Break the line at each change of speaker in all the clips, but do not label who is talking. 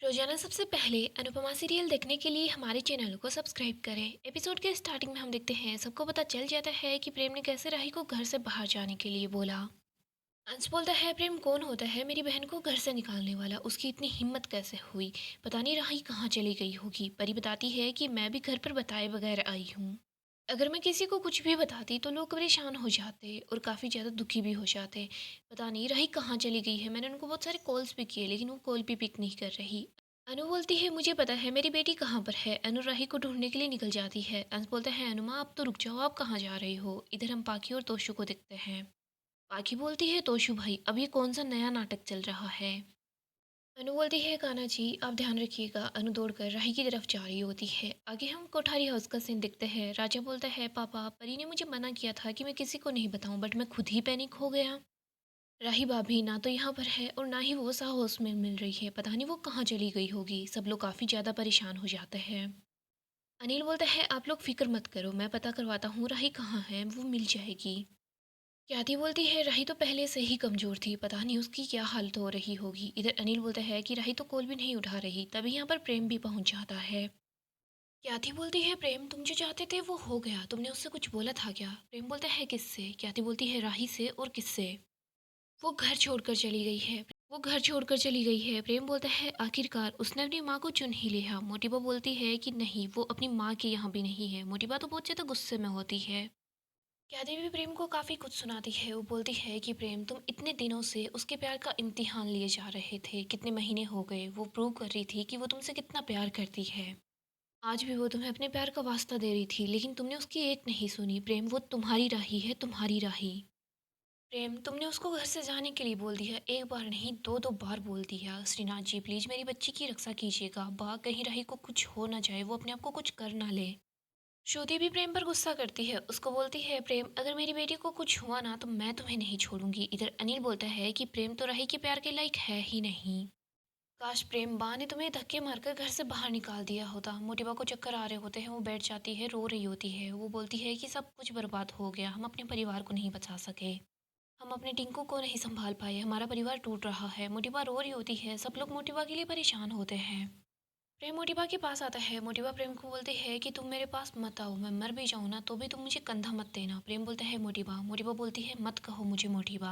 रोजाना सबसे पहले अनुपमा सीरियल देखने के लिए हमारे चैनल को सब्सक्राइब करें। एपिसोड के स्टार्टिंग में हम देखते हैं सबको पता चल जाता है कि प्रेम ने कैसे राही को घर से बाहर जाने के लिए बोला। अंश बोलता है प्रेम कौन होता है मेरी बहन को घर से निकालने वाला, उसकी इतनी हिम्मत कैसे हुई। पता नहीं राही कहाँ चली गई होगी। परी बताती है कि मैं भी घर पर बताए बगैर आई हूँ। अगर मैं किसी को कुछ भी बताती तो लोग परेशान हो जाते और काफ़ी ज़्यादा दुखी भी हो जाते। पता नहीं राही कहाँ चली गई है। मैंने उनको बहुत सारे कॉल्स भी किए लेकिन वो कॉल भी पिक नहीं कर रही। अनु बोलती है मुझे पता है मेरी बेटी कहाँ पर है। अनु राही को ढूंढने के लिए निकल जाती है। अंश बोलता है अनुमा आप तो रुक जाओ, आप कहाँ जा रही हो। इधर हम पाखी और तोशु को देखते हैं। पाखी बोलती है तोशु भाई अब ये कौन सा नया नाटक चल रहा है। अनु बोलती है कान्हा जी आप ध्यान रखिएगा। अनु दौड़कर राही की तरफ जा रही होती है। आगे हम कोठारी हाउस का सीन देखते हैं। राजा बोलता है पापा परी ने मुझे मना किया था कि मैं किसी को नहीं बताऊं, बट मैं खुद ही पैनिक हो गया। राही भाभी ना तो यहाँ पर है और ना ही वो हाउस में मिल रही है। पता नहीं वो कहाँ चली गई होगी। सब लोग काफ़ी ज़्यादा परेशान हो जाते हैं। अनिल बोलता है आप लोग फिक्र मत करो, मैं पता करवाता हूँ राही कहाँ है, वो मिल जाएगी। ख्याति बोलती है राही तो पहले से ही कमज़ोर थी, पता नहीं उसकी क्या हालत हो रही होगी। इधर अनिल बोलता है कि राही तो कॉल भी नहीं उठा रही। तभी यहाँ पर प्रेम भी पहुँच जाता है। ख्याति बोलती है प्रेम तुम जो चाहते थे वो हो गया, तुमने उससे कुछ बोला था क्या। प्रेम बोलता है किससे। ख्याति बोलती है राही से। और किससे। वो घर छोड़कर चली गई है। वो घर छोड़कर चली गई है। प्रेम बोलता है आखिरकार उसने अपनी माँ को चुन ही लिया। मोटिबा बोलती है कि नहीं वो अपनी माँ के यहाँ भी नहीं है। मोटिबा तो बहुत ज़्यादा गुस्से में होती है। क्या देवी प्रेम को काफ़ी कुछ सुनाती है। वो बोलती है कि प्रेम तुम इतने दिनों से उसके प्यार का इम्तिहान लिए जा रहे थे, कितने महीने हो गए वो प्रूव कर रही थी कि वो तुमसे कितना प्यार करती है। आज भी वो तुम्हें अपने प्यार का वास्ता दे रही थी लेकिन तुमने उसकी एक नहीं सुनी। प्रेम वो तुम्हारी राही है, तुम्हारी राही। प्रेम तुमने उसको घर से जाने के लिए बोल दिया, एक बार नहीं दो दो बार बोल दिया। श्रीनाथ जी प्लीज़ मेरी बच्ची की रक्षा कीजिएगा, बा कहीं राही को कुछ हो ना जाए, वो अपने आप को कुछ कर ना ले। श्रुति भी प्रेम पर गुस्सा करती है। उसको बोलती है प्रेम अगर मेरी बेटी को कुछ हुआ ना तो मैं तुम्हें नहीं छोड़ूंगी। इधर अनिल बोलता है कि प्रेम तो राही के प्यार के लायक है ही नहीं। काश प्रेम बा ने तुम्हें धक्के मारकर घर से बाहर निकाल दिया होता। मोटिबा को चक्कर आ रहे होते हैं, वो बैठ जाती है, रो रही होती है। वो बोलती है कि सब कुछ बर्बाद हो गया, हम अपने परिवार को नहीं बचा सके, हम अपने टिंकू को नहीं संभाल पाए, हमारा परिवार टूट रहा है। मोटिबा रो रही होती है। सब लोग मोटिबा के लिए परेशान होते हैं। प्रेम मोटिबा के पास आता है। मोटिबा प्रेम को बोलती है कि तुम मेरे पास मत आओ, मैं मर भी जाऊँ ना तो भी तुम मुझे कंधा मत देना। प्रेम बोलता है मोटिबा। मोटिबा बोलती है मत कहो मुझे मोटिबा।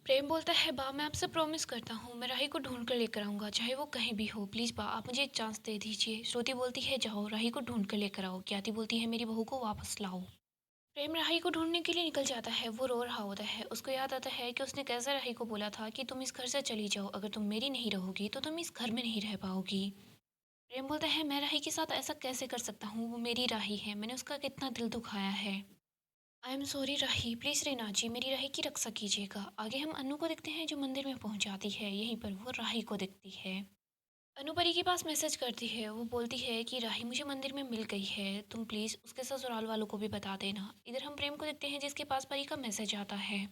प्रेम बोलता है बा मैं आपसे प्रॉमिस करता हूँ मैं राही को ढूंढ कर लेकर आऊँगा, चाहे वो कहीं भी हो। प्लीज़ बा आप मुझे एक चांस दे दीजिए। श्रुति बोलती है जाओ राही को ढूंढ कर लेकर आओ। ख्याति बोलती है मेरी बहू को वापस लाओ। प्रेम राही को ढूंढने के लिए निकल जाता है। वो रो रहा होता है। उसको याद आता है कि उसने कैसे राही को बोला था कि तुम इस घर से चली जाओ, अगर तुम मेरी नहीं रहोगी तो तुम इस घर में नहीं रह पाओगी। प्रेम बोलता है मैं राही के साथ ऐसा कैसे कर सकता हूँ, वो मेरी राही है, मैंने उसका कितना दिल दुखाया है। I am sorry Rahi, please Reena ji मेरी राही की रक्षा कीजिएगा। आगे हम अनु को देखते हैं जो मंदिर में पहुंच जाती है। यहीं पर वो राही को देखती है। अनु परी के पास मैसेज करती है। वो बोलती है कि राही मुझे मंदिर में मिल गई है, तुम प्लीज़ उसके ससुराल वालों को भी बता देना। इधर हम प्रेम को देखते हैं जिसके पास परी का मैसेज आता है।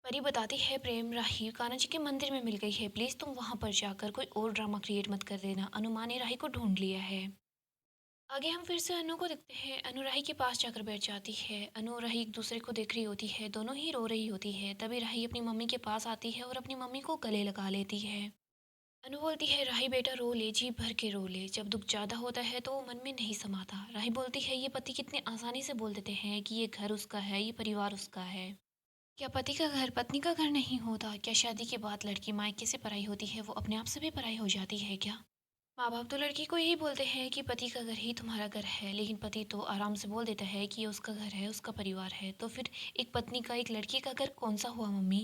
परी बताती है प्रेम राही कान्हा जी के मंदिर में मिल गई है, प्लीज़ तुम वहाँ पर जाकर कोई और ड्रामा क्रिएट मत कर देना। अनुमा ने राही को ढूंढ लिया है। आगे हम फिर से अनु को देखते हैं। अनु राही के पास जाकर बैठ जाती है। अनु और राही एक दूसरे को देख रही होती है, दोनों ही रो रही होती है। तभी राही अपनी मम्मी के पास आती है और अपनी मम्मी को गले लगा लेती है। अनु बोलती है राही बेटा रो ले, जी भर के रो ले, जब दुख ज़्यादा होता है तो वो मन में नहीं समाता। राही बोलती है ये पति कितने आसानी से बोल देते हैं कि ये घर उसका है, ये परिवार उसका है। क्या पति का घर पत्नी का घर नहीं होता। क्या शादी के बाद लड़की मायके से पराई होती है, वो अपने आप से भी पराई हो जाती है क्या। माँ बाप तो लड़की को यही बोलते हैं कि पति का घर ही तुम्हारा घर है, लेकिन पति तो आराम से बोल देता है कि ये उसका घर है, उसका परिवार है। तो फिर एक पत्नी का एक लड़की का घर कौन सा हुआ मम्मी।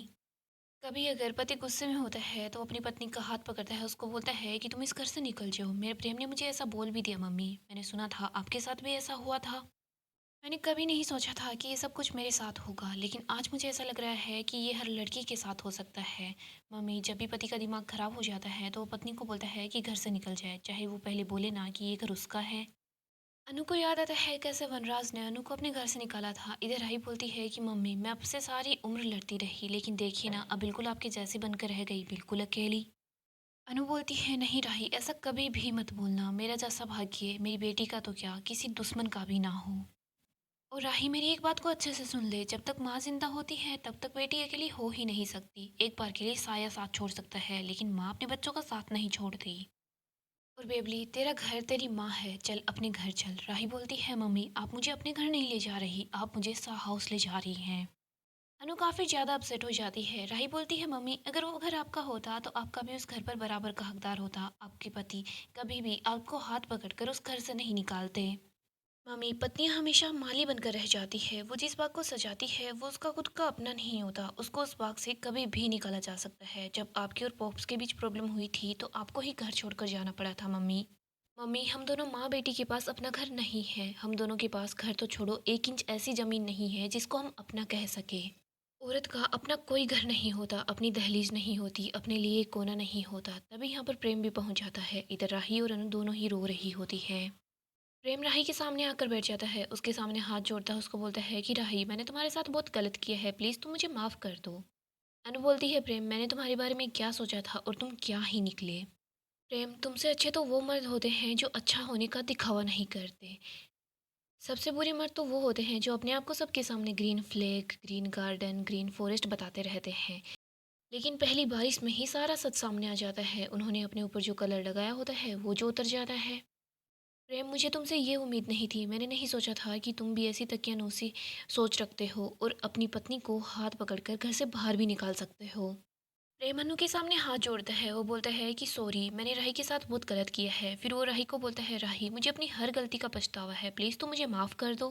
कभी अगर पति गुस्से में होता है तो अपनी पत्नी का हाथ पकड़ता है, उसको बोलता है कि तुम इस घर से निकल जाओ। मेरे प्रेम ने मुझे ऐसा बोल भी दिया मम्मी, मैंने सुना था आपके साथ भी ऐसा हुआ था। मैंने कभी नहीं सोचा था कि ये सब कुछ मेरे साथ होगा, लेकिन आज मुझे ऐसा लग रहा है कि ये हर लड़की के साथ हो सकता है। मम्मी जब भी पति का दिमाग खराब हो जाता है तो वो पत्नी को बोलता है कि घर से निकल जाए, चाहे वो पहले बोले ना कि ये घर उसका है। अनु को याद आता है कैसे वनराज ने अनु को अपने घर से निकाला था। इधर आई बोलती है कि मम्मी मैं आपसे सारी उम्र लड़ती रही, लेकिन देखिए ना अब बिल्कुल आपके जैसी बनकर रह गई, बिल्कुल अकेली। अनु बोलती है नहीं राही ऐसा कभी भी मत बोलना, मेरा जैसा भाग्य मेरी बेटी का तो क्या किसी दुश्मन का भी ना हो। और राही मेरी एक बात को अच्छे से सुन ले, जब तक माँ जिंदा होती है तब तक बेटी अकेली हो ही नहीं सकती। एक बार के लिए साया साथ छोड़ सकता है लेकिन माँ अपने बच्चों का साथ नहीं छोड़ती। और बेबली, तेरा घर तेरी माँ है, चल अपने घर चल। राही बोलती है, मम्मी आप मुझे अपने घर नहीं ले जा रही, आप मुझे सा हाउस ले जा रही हैं। अनु काफ़ी ज़्यादा अपसेट हो जाती है। राही बोलती है, मम्मी अगर वो घर आपका होता तो आपका भी उस घर पर बराबर का हकदार होता। आपके पति कभी भी आपको हाथ पकड़कर उस घर से नहीं निकालते। मम्मी, पत्नियां हमेशा माली बनकर रह जाती है। वो जिस बाग को सजाती है वो उसका खुद का अपना नहीं होता। उसको उस बाग से कभी भी निकाला जा सकता है। जब आपके और पॉप्स के बीच प्रॉब्लम हुई थी तो आपको ही घर छोड़कर जाना पड़ा था मम्मी। मम्मी, हम दोनों माँ बेटी के पास अपना घर नहीं है। हम दोनों के पास घर तो छोड़ो, 1 इंच ऐसी ज़मीन नहीं है जिसको हम अपना कह सके। औरत का अपना कोई घर नहीं होता, अपनी दहलीज नहीं होती, अपने लिए एक कोना नहीं होता। तभी यहाँ पर प्रेम भी पहुँच जाता है। इधर राही और अनु दोनों ही रो रही होती है। प्रेम राही के सामने आकर बैठ जाता है, उसके सामने हाथ जोड़ता है, उसको बोलता है कि राही, मैंने तुम्हारे साथ बहुत गलत किया है, प्लीज़ तुम मुझे माफ़ कर दो। अनु बोलती है, प्रेम मैंने तुम्हारे बारे में क्या सोचा था और तुम क्या ही निकले। प्रेम, तुमसे अच्छे तो वो मर्द होते हैं जो अच्छा होने का दिखावा नहीं करते। सबसे बुरे मर्द तो वो होते हैं जो अपने आप को सबके सामने green flag, green garden, green forest बताते रहते हैं। लेकिन पहली बारिश में ही सारा सच सामने आ जाता है। उन्होंने अपने ऊपर जो कलर लगाया होता है वो जो उतर जाता है। प्रेम, मुझे तुमसे ये उम्मीद नहीं थी। मैंने नहीं सोचा था कि तुम भी ऐसी तकियानूसी सोच रखते हो और अपनी पत्नी को हाथ पकड़कर घर से बाहर भी निकाल सकते हो। प्रेम अनु के सामने हाथ जोड़ता है। वो बोलता है कि सॉरी, मैंने राही के साथ बहुत गलत किया है। फिर वो राही को बोलता है, राही मुझे अपनी हर गलती का पछतावा है, प्लीज़ तुम मुझे माफ़ कर दो।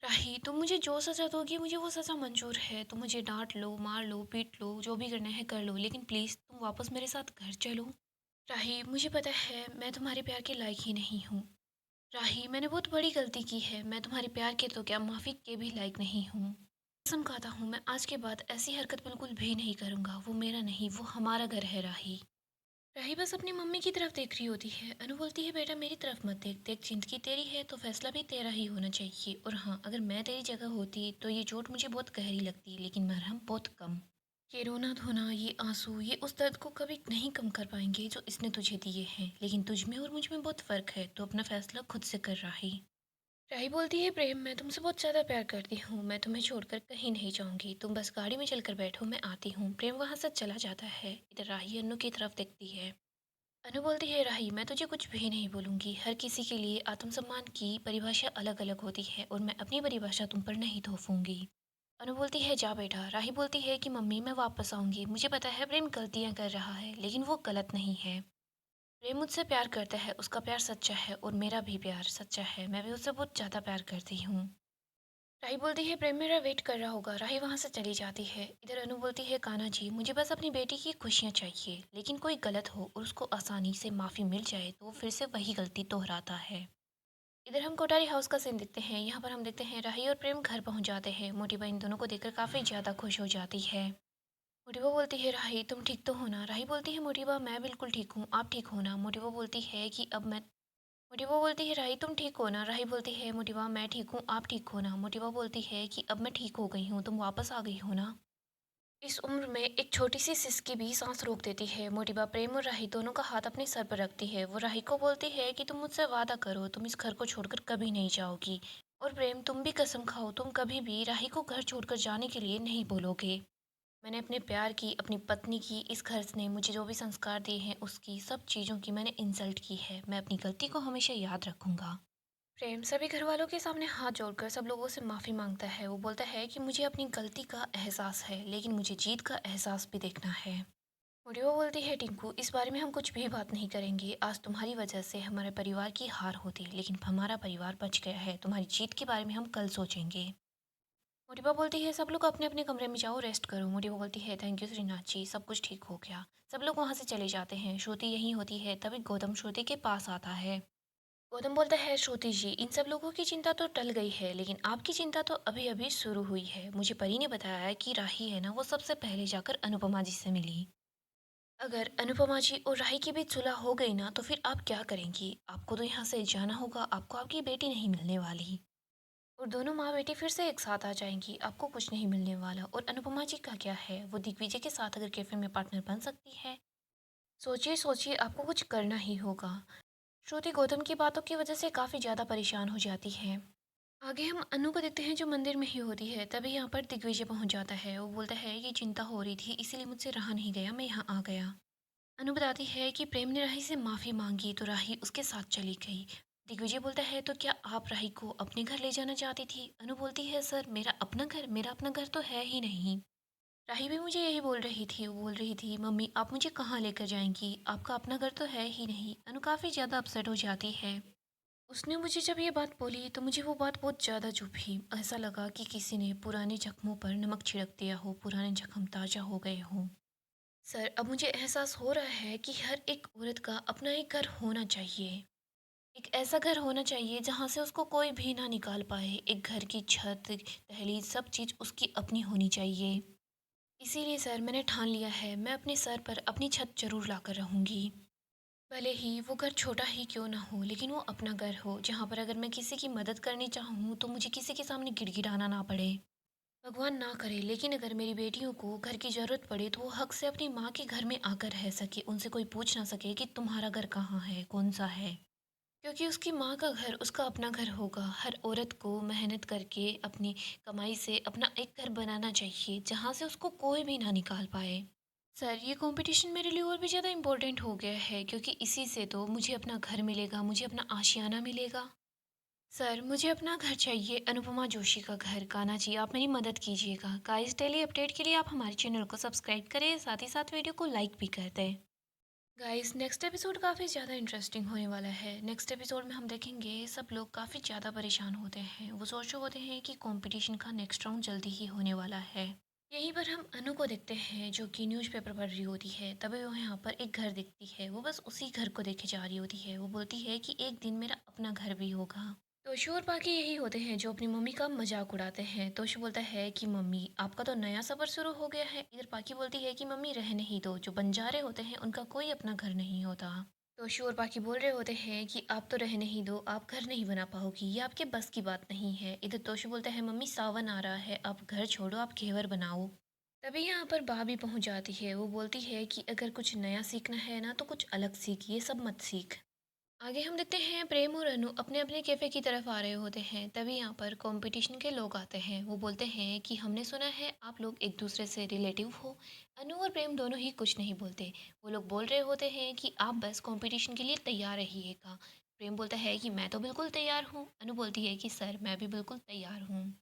राही, तुम मुझे जो सज़ा दोगी मुझे वो सज़ा मंजूर है। तुम मुझे डांट लो, मार लो, पीट लो, जो भी करना है कर लो, लेकिन प्लीज़ तुम वापस मेरे साथ घर चलो। राही, मुझे पता है मैं तुम्हारे प्यार के लायक ही नहीं हूँ। राही, मैंने बहुत बड़ी गलती की है। मैं तुम्हारे प्यार के तो क्या, माफ़ी के भी लायक नहीं हूँ। कसम खाता हूँ, मैं आज के बाद ऐसी हरकत बिल्कुल भी नहीं करूँगा। वो मेरा नहीं, वो हमारा घर है राही। राही बस अपनी मम्मी की तरफ देख रही होती है। अनु बोलती है, बेटा मेरी तरफ मत देख, देख जिंदगी तेरी है तो फैसला भी तेरा ही होना चाहिए। और हाँ, अगर मैं तेरी जगह होती तो ये चोट मुझे बहुत गहरी लगती, लेकिन मरहम बहुत कम। ये रोना धोना, ये आंसू, ये उस दर्द को कभी नहीं कम कर पाएंगे जो इसने तुझे दिए हैं। लेकिन तुझ में और मुझ में बहुत फ़र्क है, तो अपना फैसला खुद से कर राही। राही बोलती है, प्रेम मैं तुमसे बहुत ज़्यादा प्यार करती हूँ, मैं तुम्हें छोड़कर कहीं नहीं जाऊँगी, तुम बस गाड़ी में चलकर बैठो, मैं आती हूँ। प्रेम वहाँ से चला जाता है। इधर राही अनु की तरफ देखती है। अनु बोलती है, राही मैं तुझे कुछ भी नहीं बोलूँगी। हर किसी के लिए आत्मसम्मान की परिभाषा अलग अलग होती है और मैं अपनी परिभाषा तुम पर नहीं थोपूंगी। अनु बोलती है, जा बेटा। राही बोलती है कि मम्मी मैं वापस आऊँगी। मुझे पता है प्रेम गलतियाँ कर रहा है, लेकिन वो गलत नहीं है। प्रेम मुझसे प्यार करता है, उसका प्यार सच्चा है और मेरा भी प्यार सच्चा है। मैं भी उससे बहुत ज़्यादा प्यार करती हूँ। राही बोलती है, प्रेम मेरा वेट कर रहा होगा। राही वहाँ से चली जाती है। इधर अनु बोलती है, कान्हा जी मुझे बस अपनी बेटी की खुशियाँ चाहिए, लेकिन कोई गलत हो और उसको आसानी से माफ़ी मिल जाए तो वो फिर से वही गलती दोहराता है। इधर हम कोठारी हाउस का सीन देखते हैं। यहाँ पर हम देखते हैं राही और प्रेम घर पहुँच जाते हैं। मोटिबा इन दोनों को देखकर काफ़ी ज़्यादा खुश हो जाती है। मोटिबा बोलती है, राही तुम ठीक तो हो ना? राही बोलती है, मोटिबा मैं बिल्कुल ठीक हूँ, आप ठीक हो ना? मोटिबा बोलती है कि अब मैं मोटिवा बोलती है, राही तुम ठीक हो ना? राही बोलती है, मोटिवा मैं ठीक हूँ, आप ठीक हो ना? मोटिवा बोलती है कि अब मैं ठीक हो गई हूँ, तुम वापस आ गई हो ना? इस उम्र में एक छोटी सी सिसकी भी सांस रोक देती है। मोटिवा प्रेम और राही दोनों का हाथ अपने सर पर रखती है। वो राही को बोलती है कि तुम मुझसे वादा करो, तुम इस घर को छोड़कर कभी नहीं जाओगी। और प्रेम तुम भी कसम खाओ, तुम कभी भी राही को घर छोड़कर जाने के लिए नहीं बोलोगे। मैंने अपने प्यार की, अपनी पत्नी की, इस घर ने मुझे जो भी संस्कार दिए हैं उसकी, सब चीज़ों की मैंने इंसल्ट की है। मैं अपनी गलती को हमेशा याद रखूंगा। प्रेम सभी घर वालों के सामने हाथ जोड़कर सब लोगों से माफ़ी मांगता है। वो बोलता है कि मुझे अपनी गलती का एहसास है, लेकिन मुझे जीत का एहसास भी देखना है। मोटिवा बोलती है, टिंकू इस बारे में हम कुछ भी बात नहीं करेंगे। आज तुम्हारी वजह से हमारे परिवार की हार होती, लेकिन हमारा परिवार बच गया है। तुम्हारी जीत के बारे में हम कल सोचेंगे। मोटिवा बोलती है, सब लोग अपने अपने कमरे में जाओ, रेस्ट करो। मोटिवा बोलती है, थैंक यू श्रीनाथ जी, सब कुछ ठीक हो गया। सब लोग वहाँ से चले जाते हैं। श्रुति यहीं होती है, तभी गौतम श्रुति के पास आता है। गौतम बोलता है, श्रुति जी इन सब लोगों की चिंता तो टल गई है, लेकिन आपकी चिंता तो अभी अभी शुरू हुई है। मुझे परी ने बताया है कि राही है ना, वो सबसे पहले जाकर अनुपमा जी से मिली। अगर अनुपमा जी और राही के बीच सुलह हो गई ना, तो फिर आप क्या करेंगी? आपको तो यहाँ से जाना होगा, आपको आपकी बेटी नहीं मिलने वाली। और दोनों माँ बेटी फिर से एक साथ आ जाएंगी, आपको कुछ नहीं मिलने वाला। और अनुपमा जी का क्या है, वो दिग्विजय के साथ अगर कैफे में पार्टनर बन सकती है। सोचिए सोचिए, आपको कुछ करना ही होगा। श्रुति गौतम की बातों की वजह से काफ़ी ज़्यादा परेशान हो जाती है। आगे हम अनु को देखते हैं जो मंदिर में ही होती है। तभी यहाँ पर दिग्विजय पहुँच जाता है। वो बोलता है, ये चिंता हो रही थी इसीलिए मुझसे रहा नहीं गया, मैं यहाँ आ गया। अनु बताती है कि प्रेम ने राही से माफ़ी मांगी तो राही उसके साथ चली गई। दिग्विजय बोलता है तो क्या आप राही को अपने घर ले जाना चाहती थी? अनु बोलती है सर मेरा अपना घर तो है ही नहीं। राही भी मुझे यही बोल रही थी, वो बोल रही थी मम्मी आप मुझे कहाँ लेकर जाएंगी, आपका अपना घर तो है ही नहीं। अनु काफ़ी ज़्यादा अपसेट हो जाती है। उसने मुझे जब ये बात बोली तो मुझे वो बात बहुत ज़्यादा चुभी। ऐसा लगा कि किसी ने पुराने जख्मों पर नमक छिड़क दिया हो, पुराने जख्म ताज़ा हो गए हों। सर अब मुझे एहसास हो रहा है कि हर एक औरत का अपना एक घर होना चाहिए। एक ऐसा घर होना चाहिए जहाँ से उसको कोई भी ना निकाल पाए। एक घर की छत, दहलीज सब चीज़ उसकी अपनी होनी चाहिए। इसीलिए सर मैंने ठान लिया है मैं अपने सर पर अपनी छत ज़रूर लाकर रहूँगी। भले ही वो घर छोटा ही क्यों ना हो लेकिन वो अपना घर हो जहाँ पर अगर मैं किसी की मदद करनी चाहूँ तो मुझे किसी के सामने गिड़गिड़ाना ना पड़े। भगवान ना करे लेकिन अगर मेरी बेटियों को घर की ज़रूरत पड़े तो वो हक से अपनी माँ के घर में आकर रह सके, उनसे कोई पूछ ना सके कि तुम्हारा घर कहाँ है, कौन सा है। क्योंकि उसकी माँ का घर उसका अपना घर होगा। हर औरत को मेहनत करके अपनी कमाई से अपना एक घर बनाना चाहिए जहाँ से उसको कोई भी ना निकाल पाए। सर ये कंपटीशन मेरे लिए और भी ज़्यादा इम्पोर्टेंट हो गया है क्योंकि इसी से तो मुझे अपना घर मिलेगा, मुझे अपना आशियाना मिलेगा। सर मुझे अपना घर चाहिए, अनुपमा जोशी का घर। कान्हा जी आप मेरी मदद कीजिएगा। गाइस डेली अपडेट के लिए आप हमारे चैनल को सब्सक्राइब करें, साथ ही साथ वीडियो को लाइक भी कर दें। गाइस नेक्स्ट एपिसोड काफ़ी ज़्यादा इंटरेस्टिंग होने वाला है। नेक्स्ट एपिसोड में हम देखेंगे सब लोग काफ़ी ज़्यादा परेशान होते हैं, वो सोच रहे होते हैं कि कंपटीशन का नेक्स्ट राउंड जल्दी ही होने वाला है। यहीं पर हम अनु को देखते हैं जो कि न्यूज़पेपर पढ़ रही होती है, तभी वो यहाँ पर एक घर दिखती है। वो बस उसी घर को देखे जा रही होती है। वो बोलती है कि एक दिन मेरा अपना घर भी होगा। तोशू और पाकी यही होते हैं जो अपनी मम्मी का मजाक उड़ाते हैं। तोशू बोलता है कि मम्मी आपका तो नया सफ़र शुरू हो गया है। इधर पाकी बोलती है कि मम्मी रहने ही दो, जो बंजारे होते हैं उनका कोई अपना घर नहीं होता। तोशू और पाकी बोल रहे होते हैं कि आप तो रहने ही दो, आप घर नहीं बना पाओगी, ये आपके बस की बात नहीं है। इधर तोशू बोलता है मम्मी सावन आ रहा है, आप घर छोड़ो, आप घेवर बनाओ। तभी यहाँ पर भाभी पहुँच जाती है। वो बोलती है कि अगर कुछ नया सीखना है ना तो कुछ अलग सीख, ये सब मत सीख। आगे हम देखते हैं प्रेम और अनु अपने अपने कैफ़े की तरफ आ रहे होते हैं। तभी यहाँ पर कंपटीशन के लोग आते हैं। वो बोलते हैं कि हमने सुना है आप लोग एक दूसरे से रिलेटिव हो। अनु और प्रेम दोनों ही कुछ नहीं बोलते। वो लोग बोल रहे होते हैं कि आप बस कंपटीशन के लिए तैयार रहिएगा। प्रेम बोलता है कि मैं तो बिल्कुल तैयार हूँ। अनु बोलती है कि सर मैं भी बिल्कुल तैयार हूँ।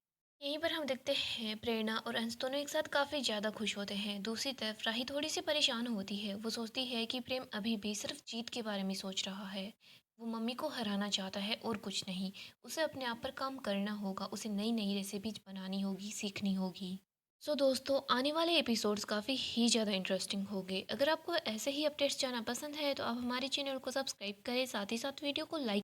यहीं पर हम देखते हैं प्रेरणा और अंश दोनों एक साथ काफ़ी ज़्यादा खुश होते हैं। दूसरी तरफ राही थोड़ी सी परेशान होती है। वो सोचती है कि प्रेम अभी भी सिर्फ जीत के बारे में सोच रहा है। वो मम्मी को हराना चाहता है और कुछ नहीं। उसे अपने आप पर काम करना होगा, उसे नई नई रेसिपीज बनानी होगी, सीखनी होगी। सो दोस्तों आने वाले एपिसोड्स काफ़ी ही ज़्यादा इंटरेस्टिंग होंगे। अगर आपको ऐसे ही अपडेट्स जानना पसंद है तो आप हमारे चैनल को सब्सक्राइब करें, साथ ही साथ वीडियो को लाइक